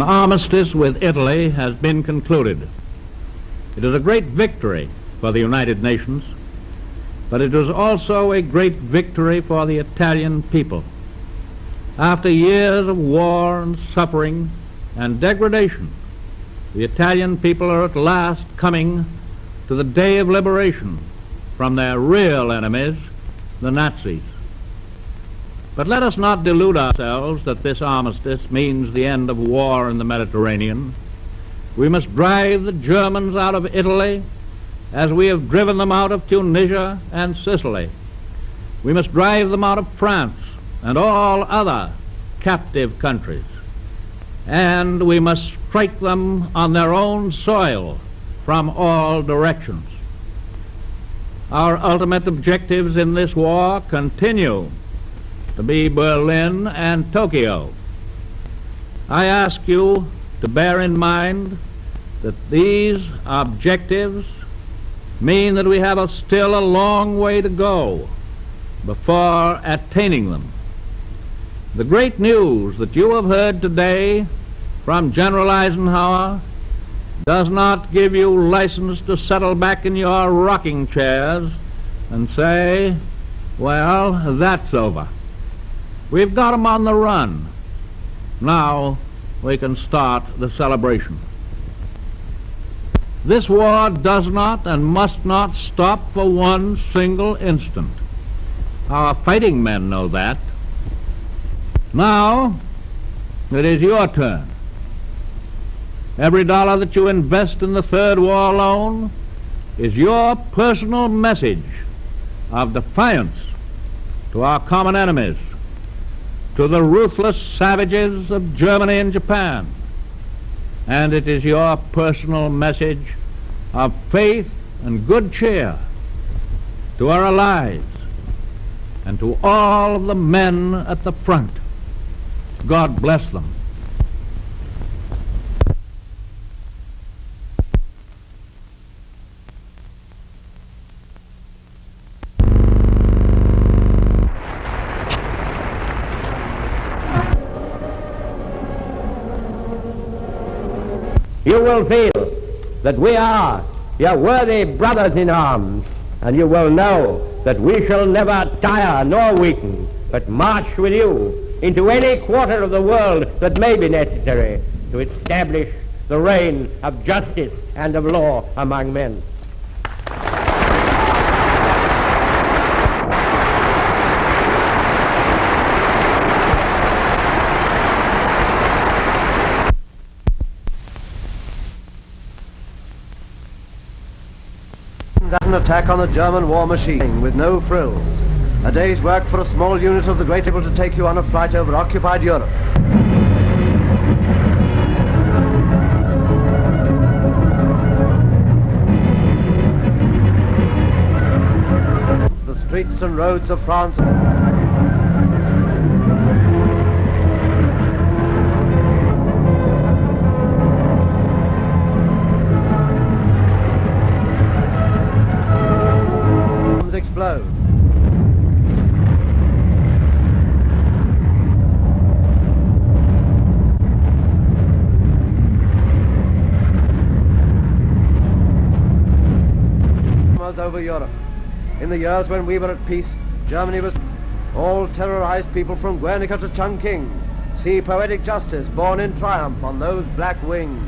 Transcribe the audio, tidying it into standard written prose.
An armistice with Italy has been concluded. It is a great victory for the United Nations, but it was also a great victory for the Italian people. After years of war and suffering and degradation, the Italian people are at last coming to the day of liberation from their real enemies, the Nazis. But let us not delude ourselves that this armistice means the end of war in the Mediterranean. We must drive the Germans out of Italy as we have driven them out of Tunisia and Sicily. We must drive them out of France and all other captive countries. And we must strike them on their own soil from all directions. Our ultimate objectives in this war continue to be Berlin and Tokyo. I ask you to bear in mind that these objectives mean that we have still a long way to go before attaining them. The great news that you have heard today from General Eisenhower does not give you license to settle back in your rocking chairs and say, well, that's over. We've got 'em on the run. Now we can start the celebration. This war does not and must not stop for one single instant. Our fighting men know that. Now it is your turn. Every dollar that you invest in the Third War Loan is your personal message of defiance to our common enemies, to the ruthless savages of Germany and Japan. And it is your personal message of faith and good cheer to our allies and to all of the men at the front. God bless them. You will feel that we are your worthy brothers in arms, and you will know that we shall never tire nor weaken, but march with you into any quarter of the world that may be necessary to establish the reign of justice and of law among men. An attack on the German war machine with no frills. A day's work for a small unit of the great, able to take you on a flight over occupied Europe. The streets and roads of France. Explode. Over Europe. In the years when we were at peace, Germany was all terrorized people from Guernica to Chungking. See poetic justice born in triumph on those black wings.